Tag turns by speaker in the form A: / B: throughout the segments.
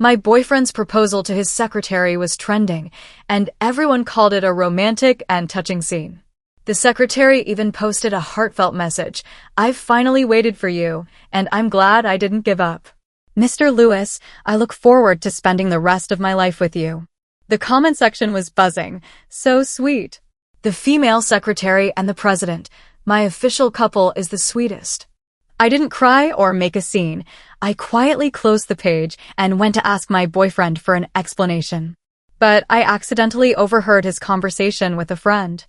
A: My boyfriend's proposal to his secretary was trending, and everyone called it a romantic and touching scene. The secretary even posted a heartfelt message. "I've finally waited for you, and I'm glad I didn't give up. Mr. Lewis, I look forward to spending the rest of my life with you." The comment section was buzzing. So sweet. The female secretary and the president, my official couple, is the sweetest. I didn't cry or make a scene. I quietly closed the page and went to ask my boyfriend for an explanation. But I accidentally overheard his conversation with a friend.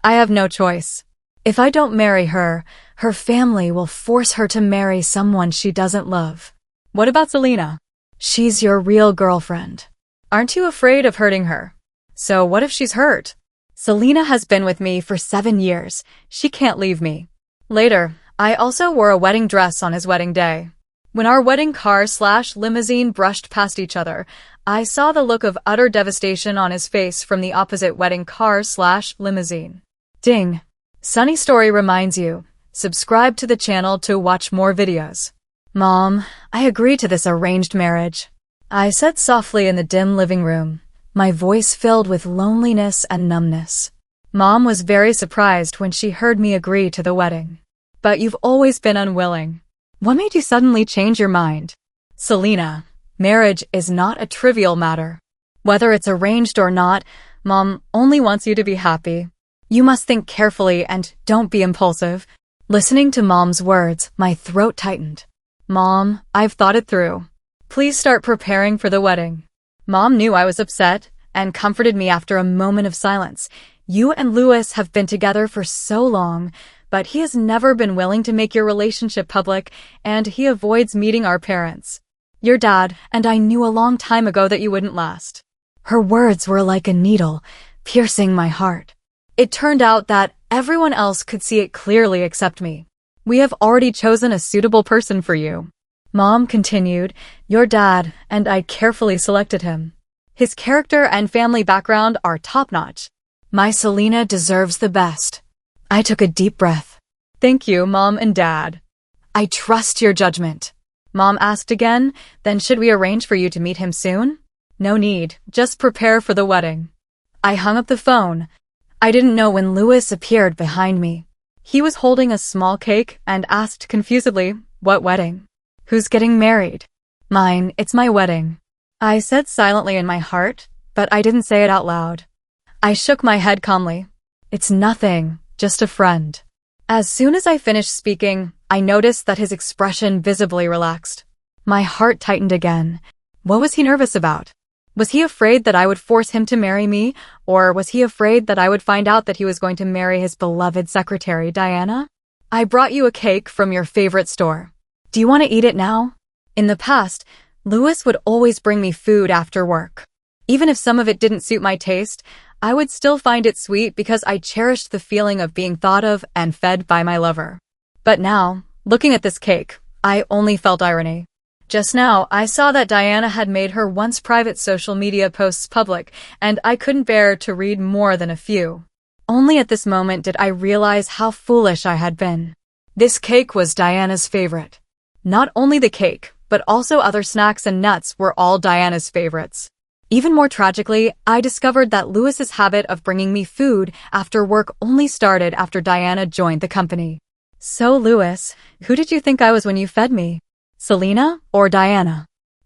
A: "I have no choice. If I don't marry her, her family will force her to marry someone she doesn't love." "What about Selena?" "She's your real girlfriend. Aren't you afraid of hurting her?" "So what if she's hurt?" "Selena has been with me for 7 years. She can't leave me." Later, I also wore a wedding dress on his wedding day. When our wedding car/limousine brushed past each other, I saw the look of utter devastation on his face from the opposite wedding car/limousine. Ding! Sunny Story reminds you, subscribe to the channel to watch more videos. "Mom, I agree to this arranged marriage," I said softly in the dim living room, my voice filled with loneliness and numbness. Mom was very surprised when she heard me agree to the wedding. "But you've always been unwilling. What made you suddenly change your mind?" "Selena, marriage is not a trivial matter. Whether it's arranged or not, Mom only wants you to be happy. You must think carefully and don't be impulsive." Listening to Mom's words, my throat tightened. "Mom, I've thought it through. Please start preparing for the wedding." Mom knew I was upset and comforted me after a moment of silence. "You and Lewis have been together for so long, but he has never been willing to make your relationship public, and he avoids meeting our parents. Your dad and I knew a long time ago that you wouldn't last." Her words were like a needle, piercing my heart. It turned out that everyone else could see it clearly except me. "We have already chosen a suitable person for you," Mom continued. "Your dad and I carefully selected him. His character and family background are top-notch. My Selena deserves the best." I took a deep breath. "Thank you, Mom and Dad. I trust your judgment." Mom asked again, "Then should we arrange for you to meet him soon?" "No need, just prepare for the wedding." I hung up the phone. I didn't know when Lewis appeared behind me. He was holding a small cake and asked confusedly, "What wedding? Who's getting married?" "Mine, it's my wedding," I said silently in my heart, but I didn't say it out loud. I shook my head calmly. "It's nothing. Just a friend." As soon as I finished speaking, I noticed that his expression visibly relaxed. My heart tightened again. What was he nervous about? Was he afraid that I would force him to marry me, or was he afraid that I would find out that he was going to marry his beloved secretary, Diana? "I brought you a cake from your favorite store. Do you want to eat it now?" In the past, Lewis would always bring me food after work. Even if some of it didn't suit my taste, I would still find it sweet because I cherished the feeling of being thought of and fed by my lover. But now, looking at this cake, I only felt irony. Just now, I saw that Diana had made her once private social media posts public, and I couldn't bear to read more than a few. Only at this moment did I realize how foolish I had been. This cake was Diana's favorite. Not only the cake, but also other snacks and nuts were all Diana's favorites. Even more tragically, I discovered that Lewis's habit of bringing me food after work only started after Diana joined the company. "So, Lewis, who did you think I was when you fed me? Selena or Diana?"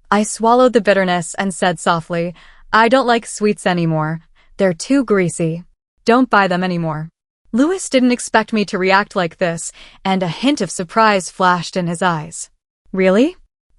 A: I swallowed the bitterness and said softly, "I don't like sweets anymore. They're too greasy. Don't buy them anymore." Lewis didn't expect me to react like this, and a hint of surprise flashed in his eyes. "Really?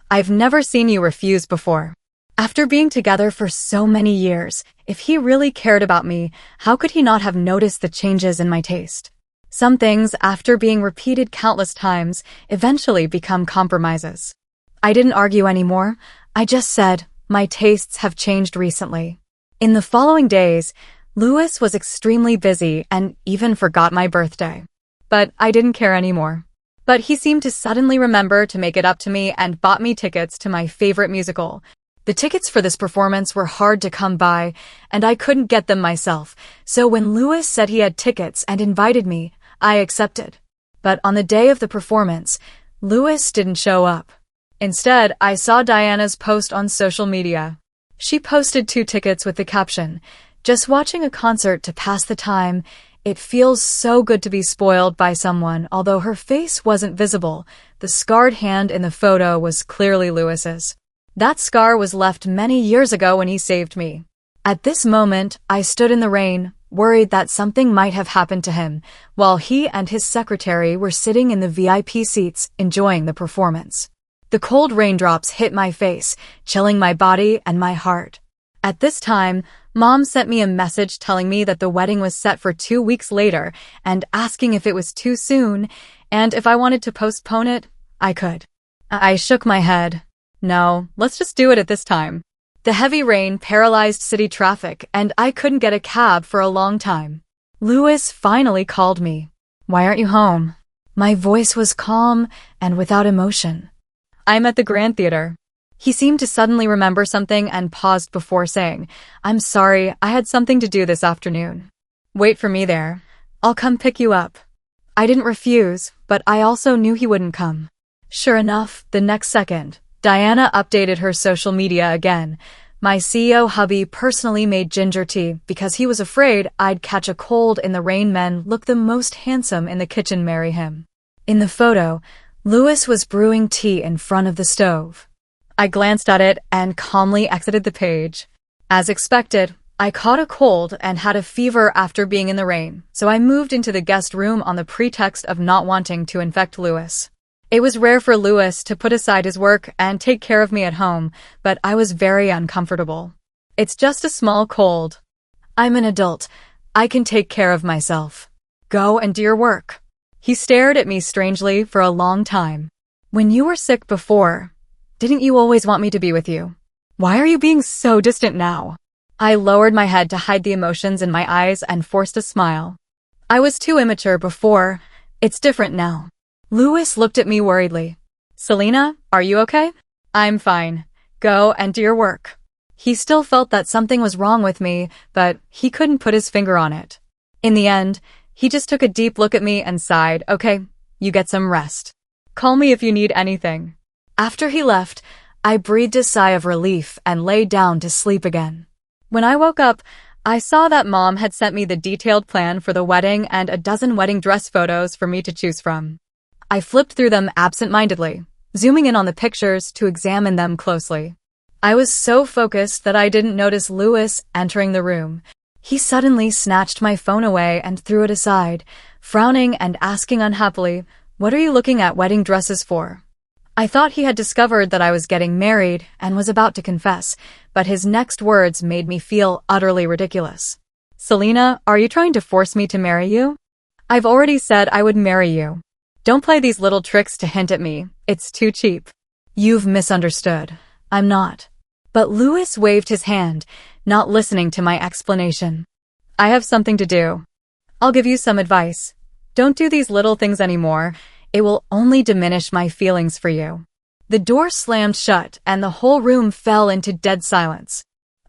A: I've never seen you refuse before." After being together for so many years, if he really cared about me, how could he not have noticed the changes in my taste? Some things, after being repeated countless times, eventually become compromises. I didn't argue anymore. I just said, "My tastes have changed recently." In the following days, Lewis was extremely busy and even forgot my birthday. But I didn't care anymore. But he seemed to suddenly remember to make it up to me and bought me tickets to my favorite musical. The tickets for this performance were hard to come by, and I couldn't get them myself, so when Lewis said he had tickets and invited me, I accepted. But on the day of the performance, Lewis didn't show up. Instead, I saw Diana's post on social media. She posted 2 tickets with the caption, "Just watching a concert to pass the time. It feels so good to be spoiled by someone." Although her face wasn't visible, the scarred hand in the photo was clearly Lewis's. That scar was left many years ago when he saved me. At this moment, I stood in the rain, worried that something might have happened to him, while he and his secretary were sitting in the VIP seats enjoying the performance. The cold raindrops hit my face, chilling my body and my heart. At this time, Mom sent me a message telling me that the wedding was set for 2 weeks later and asking if it was too soon, and if I wanted to postpone it, I could. I shook my head. No, let's just do it at this time. The heavy rain paralyzed city traffic, and I couldn't get a cab for a long time. Lewis finally called me. "Why aren't you home?" My voice was calm and without emotion. "I'm at the Grand Theater." He seemed to suddenly remember something and paused before saying, "I'm sorry, I had something to do this afternoon." "Wait for me there. I'll come pick you up." I didn't refuse, but I also knew he wouldn't come. Sure enough, the next second, Diana updated her social media again. My CEO hubby personally made ginger tea because he was afraid I'd catch a cold in the rain. Men looked the most handsome in the kitchen. Marry him. In the photo, Lewis was brewing tea in front of the stove. I glanced at it and calmly exited the page. As expected, I caught a cold and had a fever after being in the rain, so I moved into the guest room on the pretext of not wanting to infect Lewis. It was rare for Lewis to put aside his work and take care of me at home, but I was very uncomfortable. "It's just a small cold. I'm an adult. I can take care of myself. Go and do your work." He stared at me strangely for a long time. "When you were sick before, didn't you always want me to be with you? Why are you being so distant now?" I lowered my head to hide the emotions in my eyes and forced a smile. "I was too immature before. It's different now." Lewis looked at me worriedly. "Selena, are you okay?" "I'm fine. Go and do your work." He still felt that something was wrong with me, but he couldn't put his finger on it. In the end, he just took a deep look at me and sighed, "Okay, you get some rest. Call me if you need anything." After he left, I breathed a sigh of relief and lay down to sleep again. When I woke up, I saw that Mom had sent me the detailed plan for the wedding and a dozen wedding dress photos for me to choose from. I flipped through them absent-mindedly, zooming in on the pictures to examine them closely. I was so focused that I didn't notice Lewis entering the room. He suddenly snatched my phone away and threw it aside, frowning and asking unhappily, "What are you looking at wedding dresses for?" I thought he had discovered that I was getting married and was about to confess, but his next words made me feel utterly ridiculous. "Selena, are you trying to force me to marry you?" "I've already said I would marry you. Don't play these little tricks to hint at me. It's too cheap." "You've misunderstood. I'm not." But Lewis waved his hand, not listening to my explanation. "I have something to do. I'll give you some advice. Don't do these little things anymore. It will only diminish my feelings for you." The door slammed shut and the whole room fell into dead silence.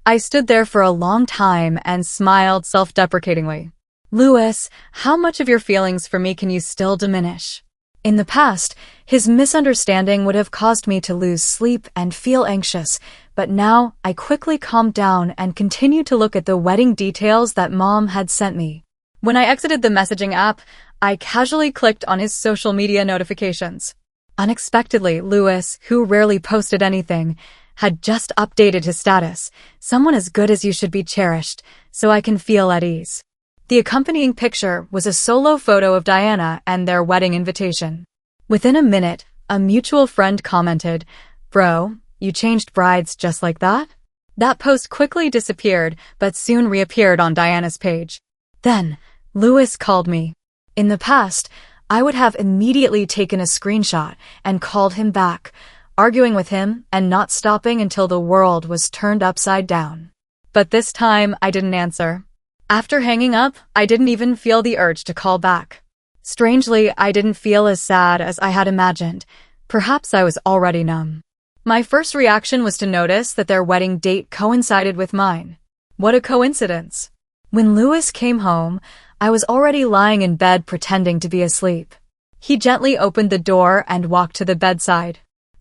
A: I stood there for a long time and smiled self-deprecatingly. "Lewis, how much of your feelings for me can you still diminish?" In the past, his misunderstanding would have caused me to lose sleep and feel anxious, but now I quickly calmed down and continued to look at the wedding details that Mom had sent me. When I exited the messaging app, I casually clicked on his social media notifications. Unexpectedly, Lewis, who rarely posted anything, had just updated his status. "Someone as good as you should be cherished, so I can feel at ease." The accompanying picture was a solo photo of Diana and their wedding invitation. Within a minute, a mutual friend commented, "Bro, you changed brides just like that?" That post quickly disappeared, but soon reappeared on Diana's page. Then, Lewis called me. In the past, I would have immediately taken a screenshot and called him back, arguing with him and not stopping until the world was turned upside down. But this time, I didn't answer. After hanging up, I didn't even feel the urge to call back. Strangely, I didn't feel as sad as I had imagined. Perhaps I was already numb. My first reaction was to notice that their wedding date coincided with mine. What a coincidence. When Lewis came home, I was already lying in bed pretending to be asleep. He gently opened the door and walked to the bedside.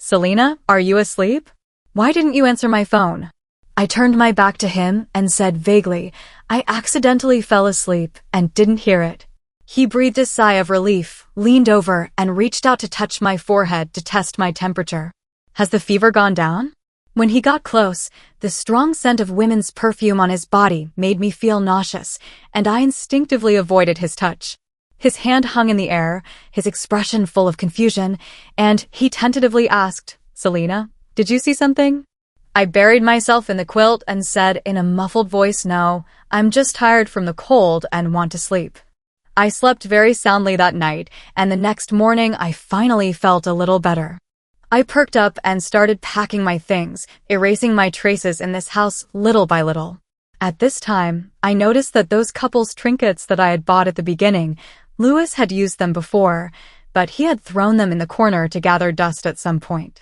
A: Selena, are you asleep? Why didn't you answer my phone? I turned my back to him and said vaguely, I accidentally fell asleep and didn't hear it. He breathed a sigh of relief, leaned over, and reached out to touch my forehead to test my temperature. Has the fever gone down? When he got close, the strong scent of women's perfume on his body made me feel nauseous, and I instinctively avoided his touch. His hand hung in the air, his expression full of confusion, and he tentatively asked, Selena, did you see something? I buried myself in the quilt and said in a muffled voice, no, I'm just tired from the cold and want to sleep. I slept very soundly that night, and the next morning I finally felt a little better. I perked up and started packing my things, erasing my traces in this house little by little. At this time, I noticed that those couple's trinkets that I had bought at the beginning, Louis had used them before, but he had thrown them in the corner to gather dust at some point.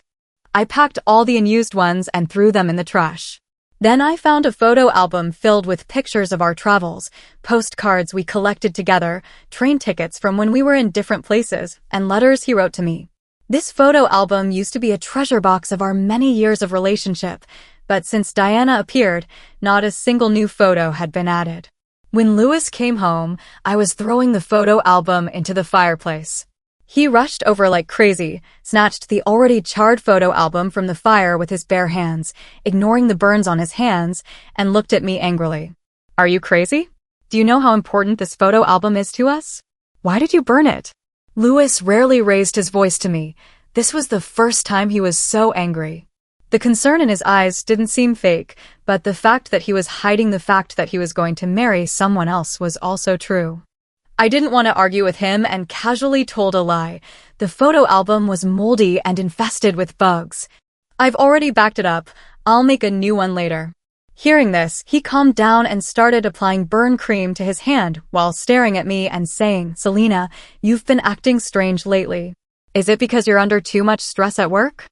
A: I packed all the unused ones and threw them in the trash. Then I found a photo album filled with pictures of our travels, postcards we collected together, train tickets from when we were in different places, and letters he wrote to me. This photo album used to be a treasure box of our many years of relationship, but since Diana appeared, not a single new photo had been added. When Louis came home, I was throwing the photo album into the fireplace. He rushed over like crazy, snatched the already charred photo album from the fire with his bare hands, ignoring the burns on his hands, and looked at me angrily. Are you crazy? Do you know how important this photo album is to us? Why did you burn it? Louis rarely raised his voice to me. This was the first time he was so angry. The concern in his eyes didn't seem fake, but the fact that he was hiding the fact that he was going to marry someone else was also true. I didn't want to argue with him and casually told a lie. The photo album was moldy and infested with bugs. I've already backed it up. I'll make a new one later. Hearing this, he calmed down and started applying burn cream to his hand while staring at me and saying, Selena, you've been acting strange lately. Is it because you're under too much stress at work?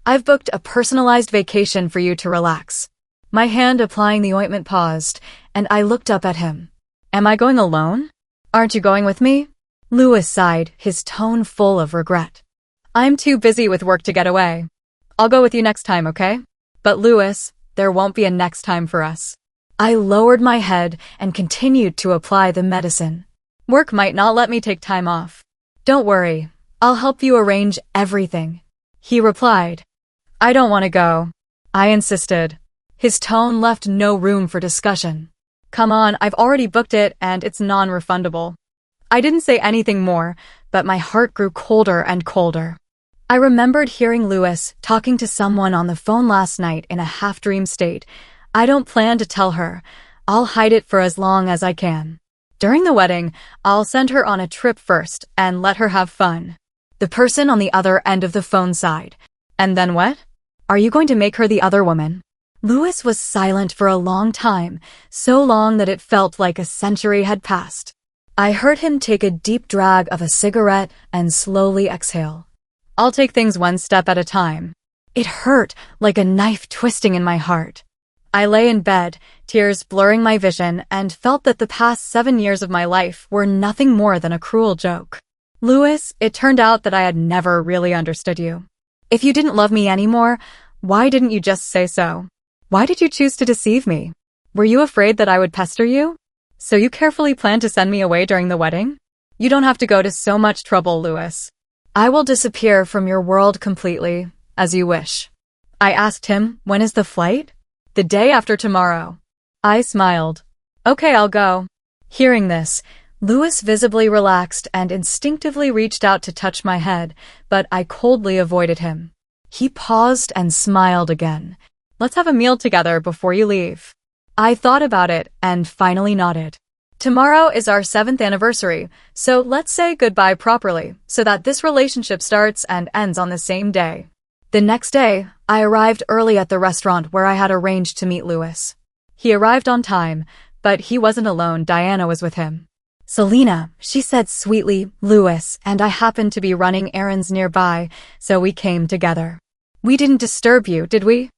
A: I've booked a personalized vacation for you to relax. My hand applying the ointment paused, and I looked up at him. Am I going alone? Aren't you going with me? Louis sighed, his tone full of regret. I'm too busy with work to get away. I'll go with you next time, okay? But Louis, there won't be a next time for us. I lowered my head and continued to apply the medicine. Work might not let me take time off. Don't worry, I'll help you arrange everything. He replied. I don't want to go. I insisted. His tone left no room for discussion. Come on, I've already booked it and it's non-refundable. I didn't say anything more, but my heart grew colder and colder. I remembered hearing Louis talking to someone on the phone last night in a half-dream state. I don't plan to tell her. I'll hide it for as long as I can. During the wedding, I'll send her on a trip first and let her have fun. The person on the other end of the phone sighed. And then what? Are you going to make her the other woman? Louis was silent for a long time, so long that it felt like a century had passed. I heard him take a deep drag of a cigarette and slowly exhale. I'll take things one step at a time. It hurt like a knife twisting in my heart. I lay in bed, tears blurring my vision, and felt that the past 7 years of my life were nothing more than a cruel joke. Louis, it turned out that I had never really understood you. If you didn't love me anymore, why didn't you just say so? Why did you choose to deceive me? Were you afraid that I would pester you? So you carefully planned to send me away during the wedding? You don't have to go to so much trouble, Louis. I will disappear from your world completely, as you wish. I asked him, when is the flight? The day after tomorrow. I smiled. Okay, I'll go. Hearing this, Louis visibly relaxed and instinctively reached out to touch my head, but I coldly avoided him. He paused and smiled again. Let's have a meal together before you leave. I thought about it and finally nodded. Tomorrow is our 7th anniversary, so let's say goodbye properly, so that this relationship starts and ends on the same day. The next day, I arrived early at the restaurant where I had arranged to meet Louis. He arrived on time, but he wasn't alone. Diana was with him. Selena, she said sweetly, Louis and I happened to be running errands nearby, so we came together. We didn't disturb you, did we?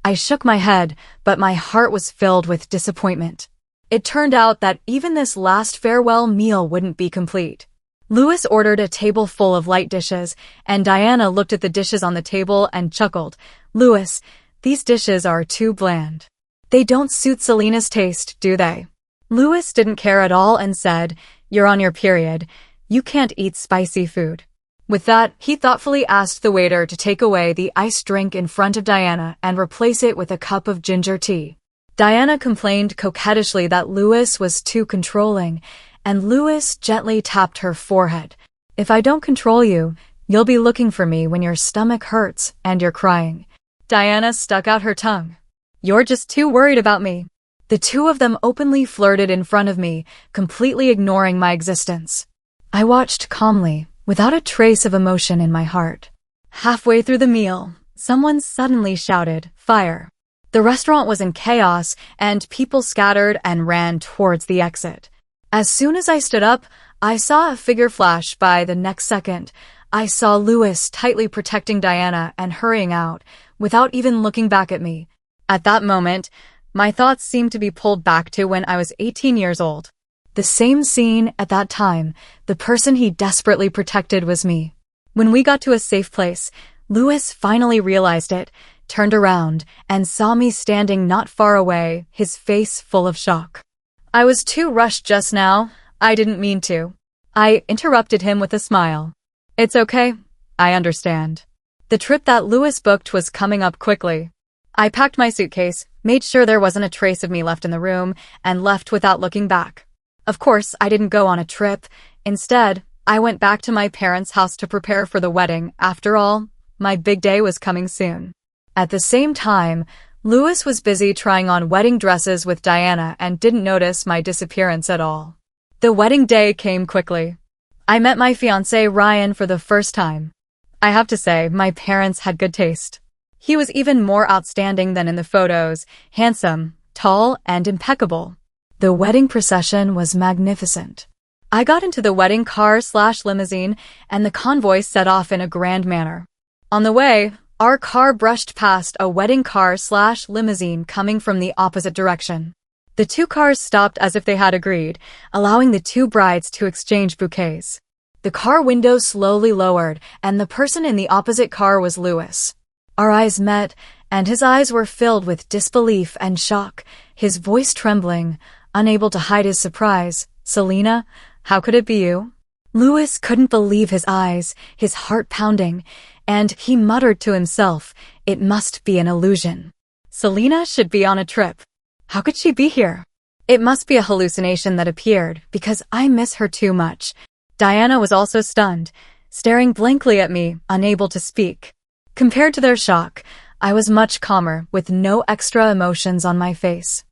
A: I shook my head, but my heart was filled with disappointment. It turned out that even this last farewell meal wouldn't be complete. Louis ordered a table full of light dishes, and Diana looked at the dishes on the table and chuckled. Louis, these dishes are too bland. They don't suit Selena's taste, do they? Louis didn't care at all and said, "You're on your period. You can't eat spicy food." With that, he thoughtfully asked the waiter to take away the iced drink in front of Diana and replace it with a cup of ginger tea. Diana complained coquettishly that Louis was too controlling, and Louis gently tapped her forehead. "If I don't control you, you'll be looking for me when your stomach hurts and you're crying." Diana stuck out her tongue. "You're just too worried about me." The two of them openly flirted in front of me, completely ignoring my existence. I watched calmly, without a trace of emotion in my heart. Halfway through the meal, someone suddenly shouted, "Fire!" The restaurant was in chaos, and people scattered and ran towards the exit. As soon as I stood up, I saw a figure flash by. The next second, I saw Louis tightly protecting Diana and hurrying out, without even looking back at me. At that moment, my thoughts seemed to be pulled back to when I was 18 years old. The same scene at that time, the person he desperately protected was me. When we got to a safe place, Louis finally realized it, turned around, and saw me standing not far away, his face full of shock. "I was too rushed just now. I didn't mean to." I interrupted him with a smile. "It's okay. I understand." The trip that Louis booked was coming up quickly. I packed my suitcase, made sure there wasn't a trace of me left in the room, and left without looking back. Of course, I didn't go on a trip. Instead, I went back to my parents' house to prepare for the wedding. After all, my big day was coming soon. At the same time, Louis was busy trying on wedding dresses with Diana and didn't notice my disappearance at all. The wedding day came quickly. I met my fiancé Ryan for the first time. I have to say, my parents had good taste. He was even more outstanding than in the photos, handsome, tall, and impeccable. The wedding procession was magnificent. I got into the wedding car/limousine, and the convoy set off in a grand manner. On the way, our car brushed past a wedding car/limousine coming from the opposite direction. The two cars stopped as if they had agreed, allowing the two brides to exchange bouquets. The car window slowly lowered, and the person in the opposite car was Louis. Our eyes met, and his eyes were filled with disbelief and shock, his voice trembling, unable to hide his surprise. "Selena, how could it be you?" Louis couldn't believe his eyes, his heart pounding, and he muttered to himself, "It must be an illusion. Selena should be on a trip. How could she be here? It must be a hallucination that appeared, because I miss her too much." Diana was also stunned, staring blankly at me, unable to speak. Compared to their shock, I was much calmer, with no extra emotions on my face.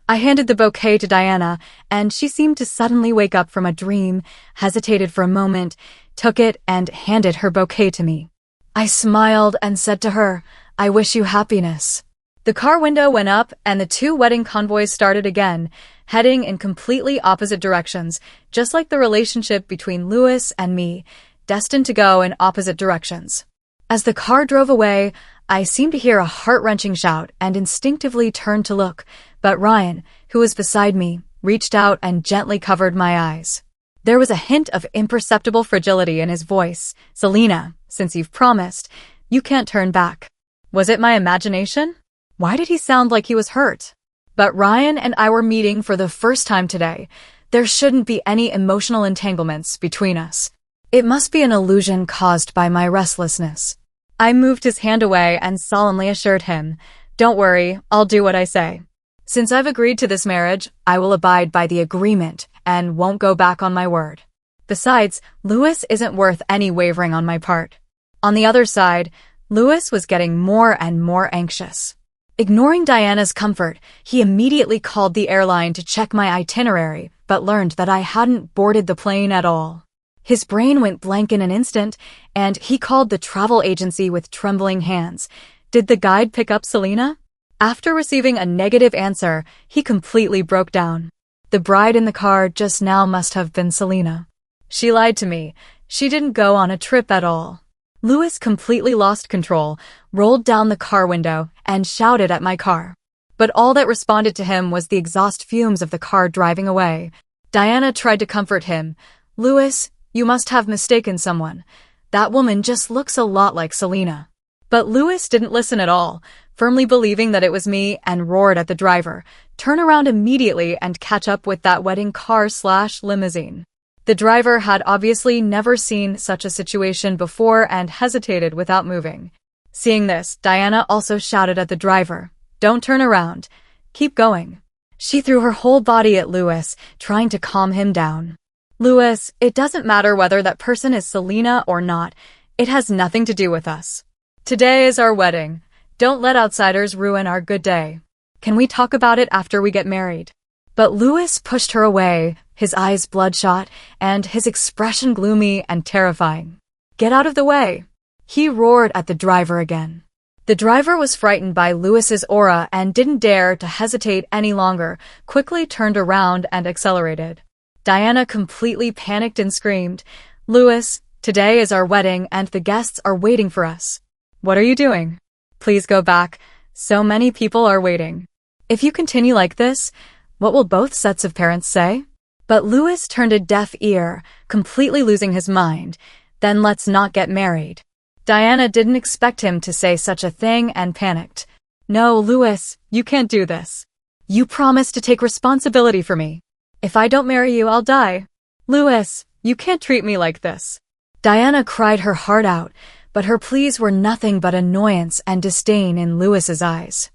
A: I handed the bouquet to Diana, and she seemed to suddenly wake up from a dream, hesitated for a moment, took it, and handed her bouquet to me. I smiled and said to her, "I wish you happiness." The car window went up, and the two wedding convoys started again, heading in completely opposite directions, just like the relationship between Louis and me, destined to go in opposite directions. As the car drove away, I seemed to hear a heart-wrenching shout and instinctively turned to look, but Ryan, who was beside me, reached out and gently covered my eyes. There was a hint of imperceptible fragility in his voice. "Selena, since you've promised, you can't turn back." Was it my imagination? Why did he sound like he was hurt? But Ryan and I were meeting for the first time today. There shouldn't be any emotional entanglements between us. It must be an illusion caused by my restlessness. I moved his hand away and solemnly assured him, "Don't worry, I'll do what I say. Since I've agreed to this marriage, I will abide by the agreement and won't go back on my word." Besides, Louis isn't worth any wavering on my part. On the other side, Louis was getting more and more anxious. Ignoring Diana's comfort, he immediately called the airline to check my itinerary, but learned that I hadn't boarded the plane at all. His brain went blank in an instant, and he called the travel agency with trembling hands. Did the guide pick up Selena? After receiving a negative answer, he completely broke down. The bride in the car just now must have been Selena. She lied to me. She didn't go on a trip at all. Louis completely lost control, rolled down the car window, and shouted at my car. But all that responded to him was the exhaust fumes of the car driving away. Diana tried to comfort him. "Louis, You must have mistaken someone. That woman just looks a lot like Selena. But Louis didn't listen at all, firmly believing that it was me, and roared at the driver, "Turn around immediately and catch up with that wedding car/limousine." The driver had obviously never seen such a situation before and hesitated without moving. Seeing this, Diana also shouted at the driver, "Don't turn around. Keep going." She threw her whole body at Louis, trying to calm him down. "Louis, it doesn't matter whether that person is Selena or not. It has nothing to do with us. Today is our wedding. Don't let outsiders ruin our good day. Can we talk about it after we get married?" But Louis pushed her away, his eyes bloodshot, and his expression gloomy and terrifying. "Get out of the way!" He roared at the driver again. The driver was frightened by Louis's aura and didn't dare to hesitate any longer, quickly turned around and accelerated. Diana completely panicked and screamed, "Louis, today is our wedding and the guests are waiting for us. What are you doing? Please go back. So many people are waiting. If you continue like this, what will both sets of parents say?" But Louis turned a deaf ear, completely losing his mind. "Then let's not get married." Diana didn't expect him to say such a thing and panicked. "No, Louis, you can't do this. You promised to take responsibility for me. If I don't marry you, I'll die. Louis, you can't treat me like this." Diana cried her heart out, but her pleas were nothing but annoyance and disdain in Louis's eyes.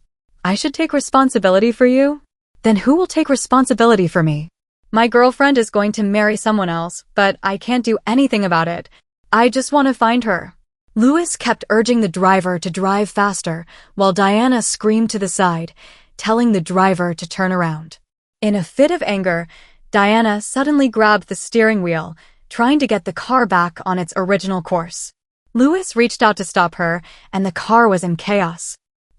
A: "I should take responsibility for you? Then who will take responsibility for me? My girlfriend is going to marry someone else, but I can't do anything about it. I just want to find her." Louis kept urging the driver to drive faster, while Diana screamed to the side, telling the driver to turn around. In a fit of anger, Diana suddenly grabbed the steering wheel, trying to get the car back on its original course. Louis reached out to stop her, and the car was in chaos.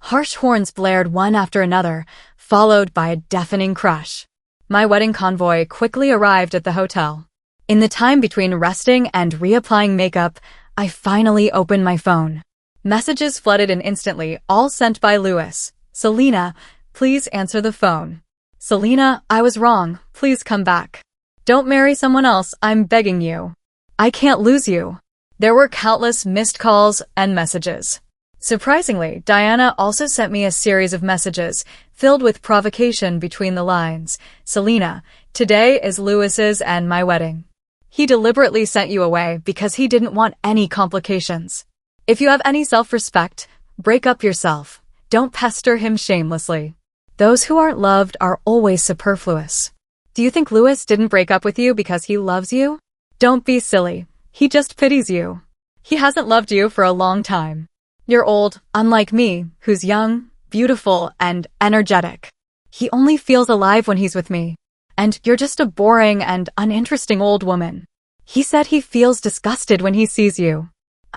A: Harsh horns blared one after another, followed by a deafening crash. My wedding convoy quickly arrived at the hotel. In the time between resting and reapplying makeup, I finally opened my phone. Messages flooded in instantly, all sent by Louis. "Selena, please answer the phone. Selena, I was wrong. Please come back. Don't marry someone else, I'm begging you. I can't lose you." There were countless missed calls and messages. Surprisingly, Diana also sent me a series of messages, filled with provocation between the lines. "Selena, today is Louis's and my wedding. He deliberately sent you away because he didn't want any complications. If you have any self-respect, break up yourself. Don't pester him shamelessly. Those who aren't loved are always superfluous. Do you think Louis didn't break up with you because he loves you? Don't be silly. He just pities you. He hasn't loved you for a long time. You're old, unlike me, who's young, beautiful, and energetic. He only feels alive when he's with me. And you're just a boring and uninteresting old woman. He said he feels disgusted when he sees you."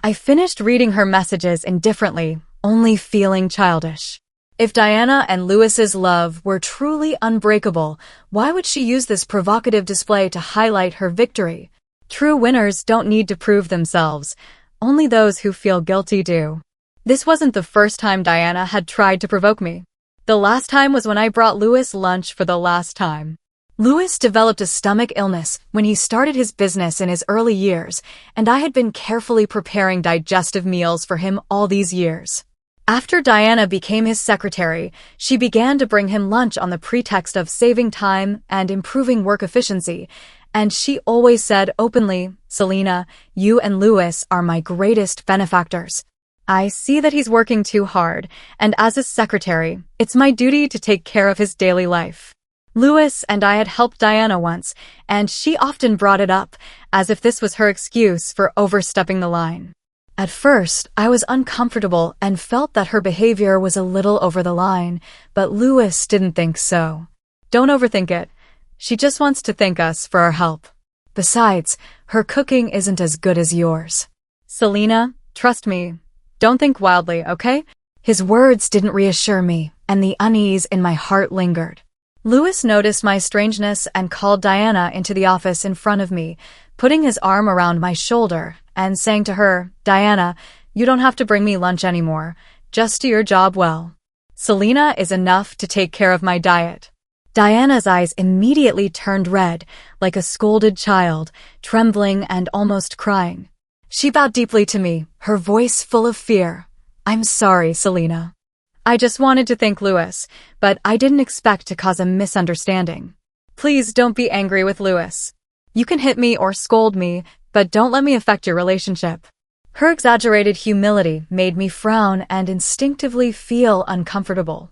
A: I finished reading her messages indifferently, only feeling childish. If Diana and Louis's love were truly unbreakable, why would she use this provocative display to highlight her victory? True winners don't need to prove themselves. Only those who feel guilty do. This wasn't the first time Diana had tried to provoke me. The last time was when I brought Louis lunch for the last time. Louis developed a stomach illness when he started his business in his early years, and I had been carefully preparing digestive meals for him all these years. After Diana became his secretary, she began to bring him lunch on the pretext of saving time and improving work efficiency, and she always said openly, "Selena, you and Louis are my greatest benefactors. I see that he's working too hard, and as his secretary, it's my duty to take care of his daily life." Louis and I had helped Diana once, and she often brought it up, as if this was her excuse for overstepping the line. At first, I was uncomfortable and felt that her behavior was a little over the line, but Louis didn't think so. "Don't overthink it. She just wants to thank us for our help. Besides, her cooking isn't as good as yours. Selena, trust me. Don't think wildly, okay?" His words didn't reassure me, and the unease in my heart lingered. Louis noticed my strangeness and called Diana into the office in front of me, putting his arm around my shoulder and saying to her, "Diana, you don't have to bring me lunch anymore. Just do your job well. Selena is enough to take care of my diet." Diana's eyes immediately turned red, like a scolded child, trembling and almost crying. She bowed deeply to me, her voice full of fear. "I'm sorry, Selena. I just wanted to thank Louis, but I didn't expect to cause a misunderstanding. Please don't be angry with Louis. You can hit me or scold me, but don't let me affect your relationship." Her exaggerated humility made me frown and instinctively feel uncomfortable.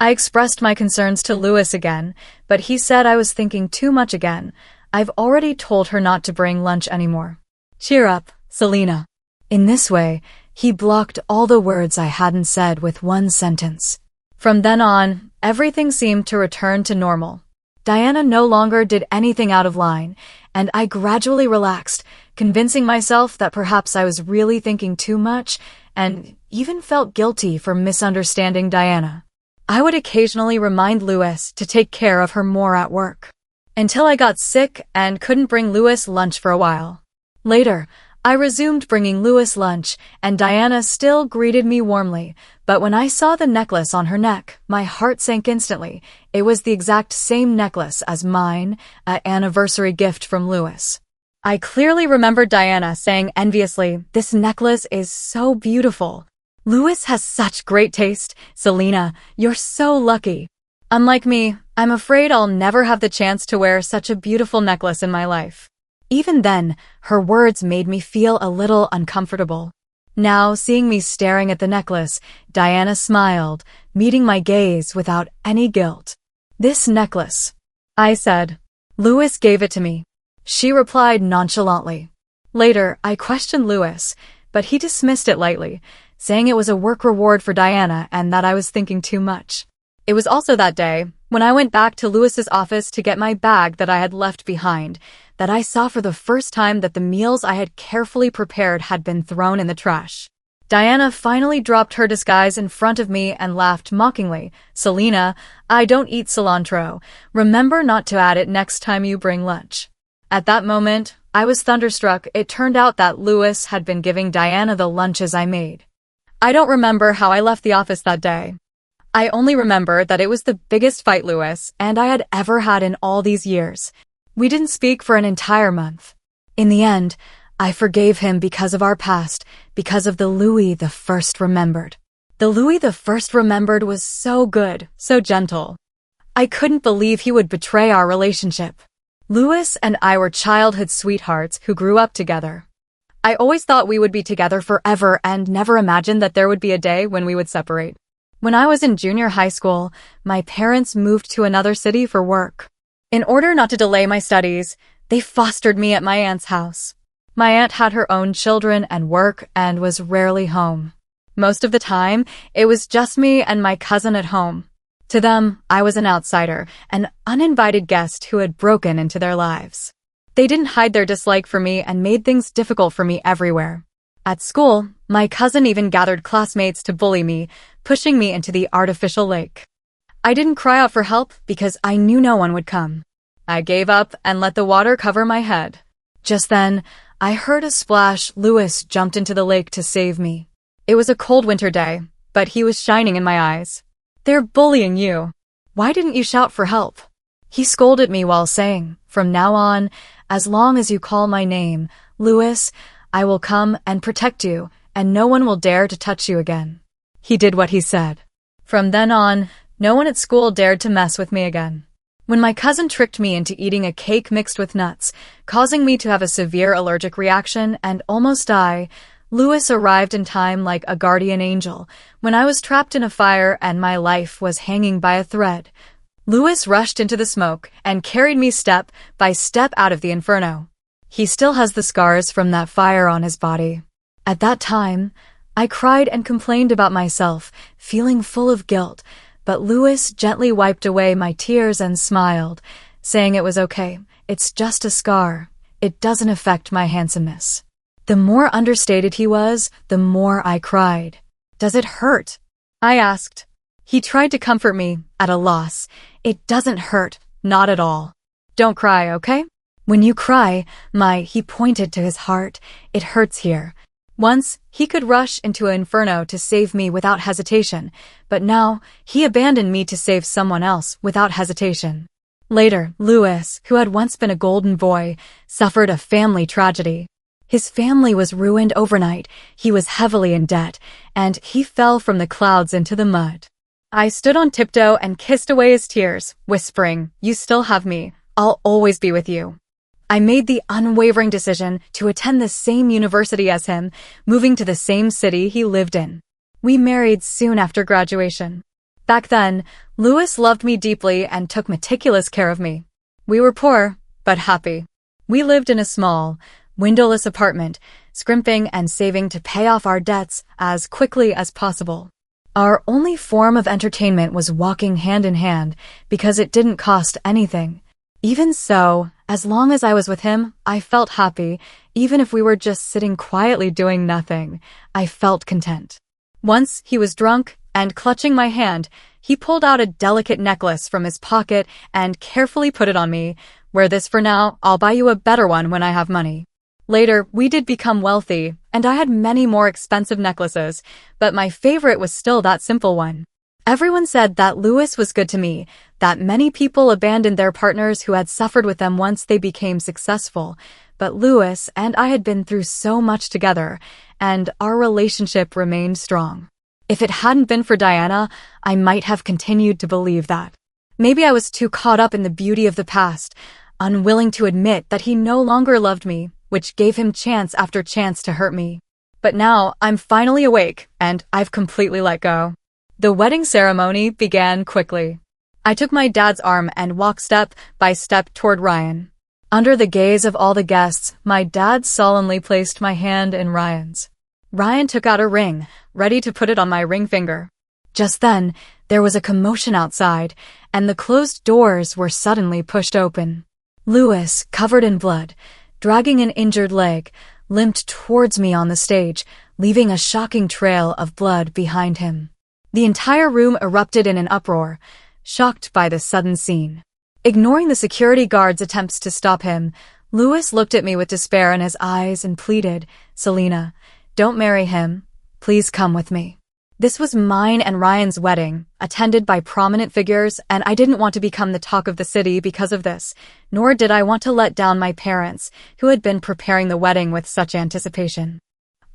A: I expressed my concerns to Louis again, but he said I was thinking too much again. I've already told her not to bring lunch anymore. "Cheer up, Selena." In this way, he blocked all the words I hadn't said with one sentence. From then on, everything seemed to return to normal. Diana no longer did anything out of line, and I gradually relaxed, convincing myself that perhaps I was really thinking too much, and even felt guilty for misunderstanding Diana. I would occasionally remind Louis to take care of her more at work, until I got sick and couldn't bring Louis lunch for a while. Later, I resumed bringing Louis lunch, and Diana still greeted me warmly, but when I saw the necklace on her neck, my heart sank instantly. It was the exact same necklace as mine, an anniversary gift from Louis. I clearly remembered Diana saying enviously, "This necklace is so beautiful. Louis has such great taste. Selena, you're so lucky." Unlike me, I'm afraid I'll never have the chance to wear such a beautiful necklace in my life. Even then, her words made me feel a little uncomfortable. Now, seeing me staring at the necklace, Diana smiled, meeting my gaze without any guilt. "This necklace," I said. "Louis gave it to me." She replied nonchalantly. Later, I questioned Louis, but he dismissed it lightly, saying it was a work reward for Diana and that I was thinking too much. It was also that day, when I went back to Louis's office to get my bag that I had left behind, that I saw for the first time that the meals I had carefully prepared had been thrown in the trash. Diana finally dropped her disguise in front of me and laughed mockingly. "Selena, I don't eat cilantro. Remember not to add it next time you bring lunch." At that moment, I was thunderstruck. It turned out that Louis had been giving Diana the lunches I made. I don't remember how I left the office that day. I only remember that it was the biggest fight Louis and I had ever had in all these years. We didn't speak for an entire month. In the end, I forgave him because of our past, because of the Louis the First remembered. The Louis the First remembered was so good, so gentle. I couldn't believe he would betray our relationship. Louis and I were childhood sweethearts who grew up together. I always thought we would be together forever and never imagined that there would be a day when we would separate. When I was in junior high school, my parents moved to another city for work. In order not to delay my studies, they fostered me at my aunt's house. My aunt had her own children and work and was rarely home. Most of the time, it was just me and my cousin at home. To them, I was an outsider, an uninvited guest who had broken into their lives. They didn't hide their dislike for me and made things difficult for me everywhere. At school, my cousin even gathered classmates to bully me, pushing me into the artificial lake. I didn't cry out for help because I knew no one would come. I gave up and let the water cover my head. Just then, I heard a splash. Louis jumped into the lake to save me. It was a cold winter day, but he was shining in my eyes. "They're bullying you. Why didn't you shout for help?" He scolded me while saying, "From now on, as long as you call my name, Louis, I will come and protect you, and no one will dare to touch you again." He did what he said. From then on, no one at school dared to mess with me again. When my cousin tricked me into eating a cake mixed with nuts, causing me to have a severe allergic reaction and almost die, Louis arrived in time like a guardian angel. When I was trapped in a fire and my life was hanging by a thread, Louis rushed into the smoke and carried me step by step out of the inferno. He still has the scars from that fire on his body. At that time, I cried and complained about myself, feeling full of guilt, but Louis gently wiped away my tears and smiled, saying it was okay, it's just a scar. It doesn't affect my handsomeness. The more understated he was, the more I cried. "Does it hurt?" I asked. He tried to comfort me, at a loss. "It doesn't hurt, not at all. Don't cry, okay? When you cry, he pointed to his heart, it hurts here. Once, he could rush into an inferno to save me without hesitation, but now, he abandoned me to save someone else without hesitation. Later, Louis, who had once been a golden boy, suffered a family tragedy. His family was ruined overnight, he was heavily in debt, and he fell from the clouds into the mud. I stood on tiptoe and kissed away his tears, whispering, "You still have me. I'll always be with you." I made the unwavering decision to attend the same university as him, moving to the same city he lived in. We married soon after graduation. Back then, Louis loved me deeply and took meticulous care of me. We were poor, but happy. We lived in a small, windowless apartment, scrimping and saving to pay off our debts as quickly as possible. Our only form of entertainment was walking hand in hand because it didn't cost anything. Even so, as long as I was with him, I felt happy. Even if we were just sitting quietly doing nothing, I felt content. Once he was drunk, and clutching my hand, he pulled out a delicate necklace from his pocket and carefully put it on me. "Wear this for now, I'll buy you a better one when I have money." Later, we did become wealthy, and I had many more expensive necklaces, but my favorite was still that simple one. Everyone said that Louis was good to me, that many people abandoned their partners who had suffered with them once they became successful, but Louis and I had been through so much together, and our relationship remained strong. If it hadn't been for Diana, I might have continued to believe that. Maybe I was too caught up in the beauty of the past, unwilling to admit that he no longer loved me, which gave him chance after chance to hurt me. But now, I'm finally awake, and I've completely let go. The wedding ceremony began quickly. I took my dad's arm and walked step by step toward Ryan. Under the gaze of all the guests, my dad solemnly placed my hand in Ryan's. Ryan took out a ring, ready to put it on my ring finger. Just then, there was a commotion outside, and the closed doors were suddenly pushed open. Louis, covered in blood, dragging an injured leg, limped towards me on the stage, leaving a shocking trail of blood behind him. The entire room erupted in an uproar, shocked by the sudden scene. Ignoring the security guard's attempts to stop him, Louis looked at me with despair in his eyes and pleaded, "Selena, don't marry him. Please come with me." This was mine and Ryan's wedding, attended by prominent figures, and I didn't want to become the talk of the city because of this, nor did I want to let down my parents, who had been preparing the wedding with such anticipation.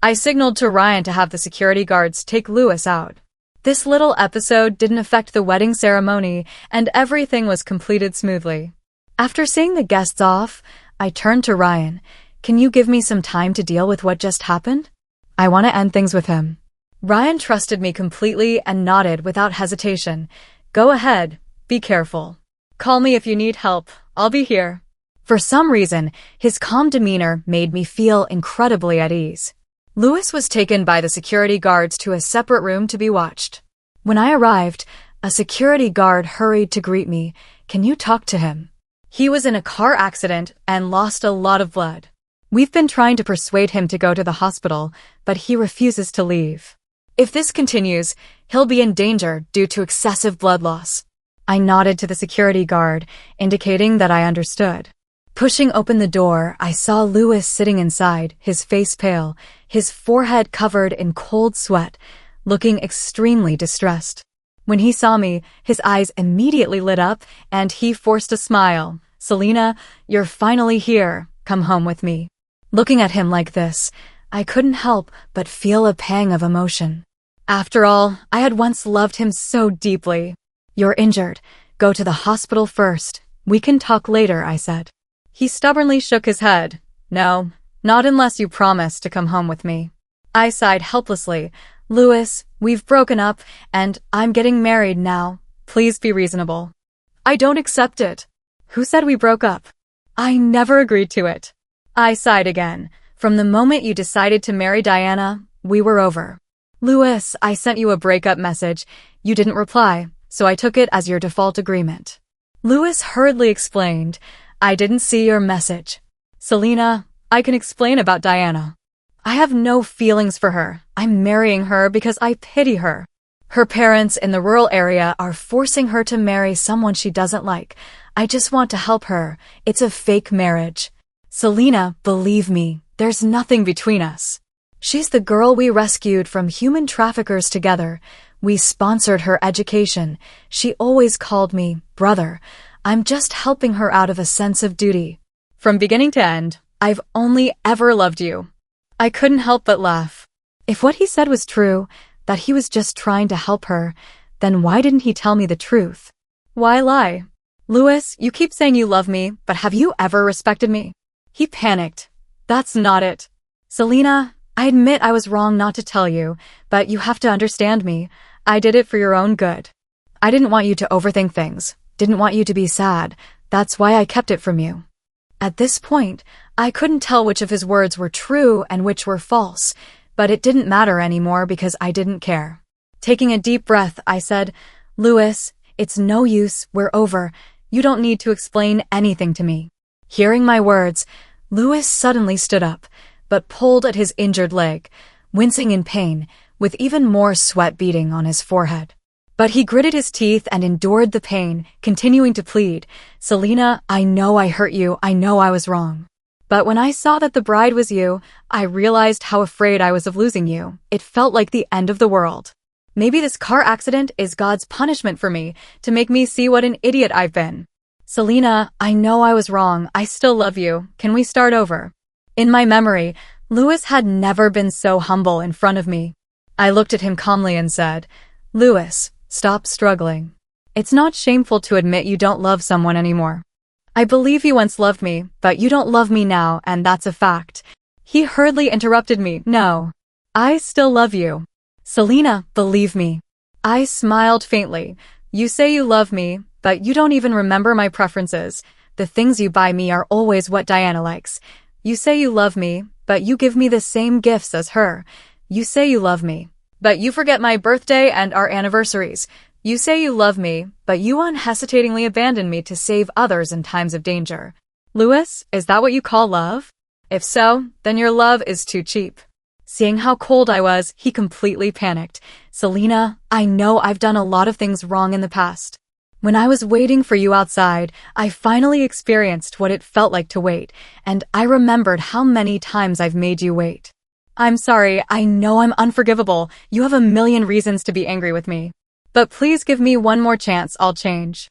A: I signaled to Ryan to have the security guards take Louis out. This little episode didn't affect the wedding ceremony, and everything was completed smoothly. After seeing the guests off, I turned to Ryan. "Can you give me some time to deal with what just happened? I want to end things with him." Ryan trusted me completely and nodded without hesitation. "Go ahead, be careful. Call me if you need help, I'll be here." For some reason, his calm demeanor made me feel incredibly at ease. Louis was taken by the security guards to a separate room to be watched. When I arrived, a security guard hurried to greet me. "Can you talk to him? He was in a car accident and lost a lot of blood. We've been trying to persuade him to go to the hospital, but he refuses to leave. If this continues, he'll be in danger due to excessive blood loss." I nodded to the security guard, indicating that I understood. Pushing open the door, I saw Louis sitting inside, his face pale, his forehead covered in cold sweat, looking extremely distressed. When he saw me, his eyes immediately lit up, and he forced a smile. "Selena, you're finally here. Come home with me." Looking at him like this, I couldn't help but feel a pang of emotion. After all, I had once loved him so deeply. "You're injured. Go to the hospital first. We can talk later," I said. He stubbornly shook his head. "No, not unless you promise to come home with me." I sighed helplessly. "Louis, we've broken up, and I'm getting married now. Please be reasonable." "I don't accept it." "Who said we broke up? I never agreed to it." I sighed again. "From the moment you decided to marry Diana, we were over." "Louis, I sent you a breakup message. You didn't reply, so I took it as your default agreement." Louis hurriedly explained, "I didn't see your message." "Selena, I can explain about Diana. I have no feelings for her. I'm marrying her because I pity her. Her parents in the rural area are forcing her to marry someone she doesn't like. I just want to help her. It's a fake marriage. Selena, believe me, there's nothing between us." She's the girl we rescued from human traffickers together. We sponsored her education. She always called me brother. I'm just helping her out of a sense of duty. From beginning to end, I've only ever loved you." I couldn't help but laugh. If what he said was true, that he was just trying to help her, then why didn't he tell me the truth? Why lie? "Louis, you keep saying you love me, but have you ever respected me?" He panicked. "That's not it. Selena, I admit I was wrong not to tell you, but you have to understand me. I did it for your own good. I didn't want you to overthink things, didn't want you to be sad. That's why I kept it from you." At this point, I couldn't tell which of his words were true and which were false, but it didn't matter anymore because I didn't care. Taking a deep breath, I said, "Louis, it's no use, we're over. You don't need to explain anything to me." Hearing my words, Louis suddenly stood up, but pulled at his injured leg, wincing in pain, with even more sweat beading on his forehead. But he gritted his teeth and endured the pain, continuing to plead, "Selena, I know I hurt you, I know I was wrong. But when I saw that the bride was you, I realized how afraid I was of losing you. It felt like the end of the world. Maybe this car accident is God's punishment for me, to make me see what an idiot I've been. Selena, I know I was wrong, I still love you, can we start over?" In my memory, Louis had never been so humble in front of me. I looked at him calmly and said, "Louis, stop struggling. It's not shameful to admit you don't love someone anymore. I believe you once loved me, but you don't love me now, and that's a fact." He hurriedly interrupted me, "No. I still love you. Selena, believe me." I smiled faintly. "You say you love me, but you don't even remember my preferences. The things you buy me are always what Diana likes. You say you love me, but you give me the same gifts as her. You say you love me, but you forget my birthday and our anniversaries. You say you love me, but you unhesitatingly abandon me to save others in times of danger. Louis, is that what you call love? If so, then your love is too cheap." Seeing how cold I was, he completely panicked. "Selena, I know I've done a lot of things wrong in the past. When I was waiting for you outside, I finally experienced what it felt like to wait, and I remembered how many times I've made you wait. I'm sorry, I know I'm unforgivable. You have a million reasons to be angry with me. But please give me one more chance, I'll change.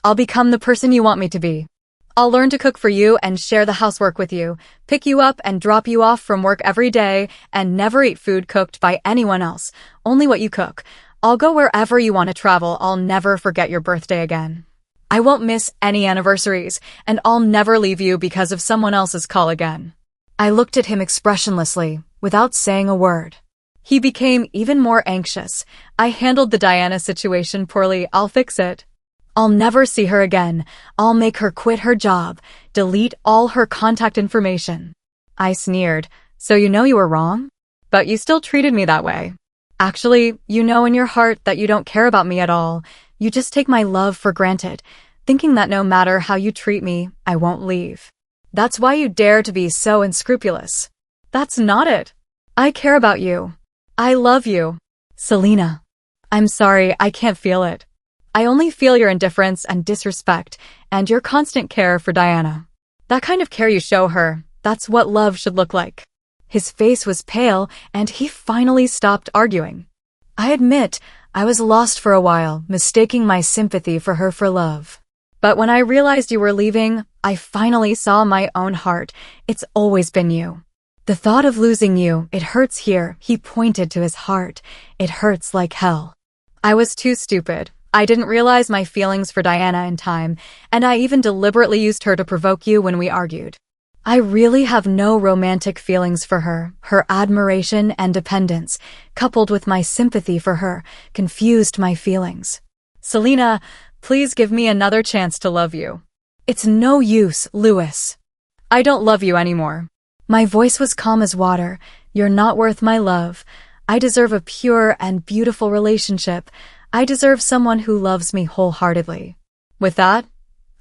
A: I'll become the person you want me to be. I'll learn to cook for you and share the housework with you, pick you up and drop you off from work every day, and never eat food cooked by anyone else, only what you cook. I'll go wherever you want to travel. I'll never forget your birthday again. I won't miss any anniversaries, and I'll never leave you because of someone else's call again." I looked at him expressionlessly, without saying a word. He became even more anxious. "I handled the Diana situation poorly. I'll fix it. I'll never see her again. I'll make her quit her job, delete all her contact information." I sneered. "So you know you were wrong? But you still treated me that way. Actually, you know in your heart that you don't care about me at all. You just take my love for granted, thinking that no matter how you treat me, I won't leave. That's why you dare to be so unscrupulous. That's not it. I care about you. I love you. Selena. I'm sorry, I can't feel it. I only feel your indifference and disrespect, and your constant care for Diana. That kind of care you show her, that's what love should look like." His face was pale, and he finally stopped arguing. I admit, I was lost for a while, mistaking my sympathy for her for love. But when I realized you were leaving, I finally saw my own heart. It's always been you. The thought of losing you, it hurts here. He pointed to his heart. It hurts like hell. I was too stupid. I didn't realize my feelings for Diana in time, and I even deliberately used her to provoke you when we argued. I really have no romantic feelings for her. Her admiration and dependence, coupled with my sympathy for her, confused my feelings. Selena, please give me another chance to love you. It's no use, Louis. I don't love you anymore. My voice was calm as water. You're not worth my love. I deserve a pure and beautiful relationship. I deserve someone who loves me wholeheartedly. With that,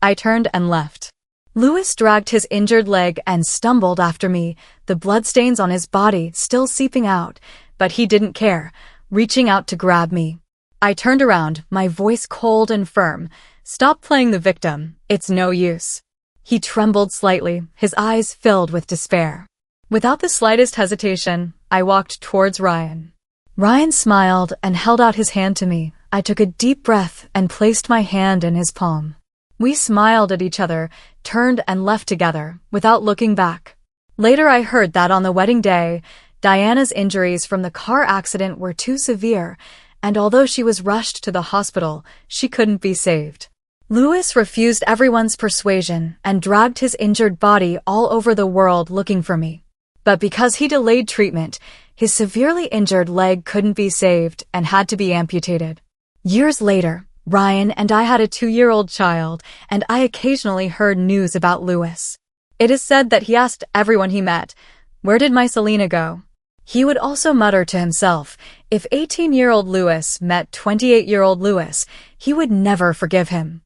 A: I turned and left. Louis dragged his injured leg and stumbled after me, the bloodstains on his body still seeping out, but he didn't care, reaching out to grab me. I turned around, my voice cold and firm. Stop playing the victim. It's no use. He trembled slightly, his eyes filled with despair. Without the slightest hesitation, I walked towards Ryan. Ryan smiled and held out his hand to me. I took a deep breath and placed my hand in his palm. We smiled at each other, turned and left together, without looking back. Later I heard that on the wedding day, Diana's injuries from the car accident were too severe, and although she was rushed to the hospital, she couldn't be saved. Louis refused everyone's persuasion and dragged his injured body all over the world looking for me. But because he delayed treatment, his severely injured leg couldn't be saved and had to be amputated. Years later, Ryan and I had a 2-year-old child, and I occasionally heard news about Louis. It is said that he asked everyone he met, "Where did my Selena go?" He would also mutter to himself, if 18-year-old Louis met 28-year-old Louis, he would never forgive him.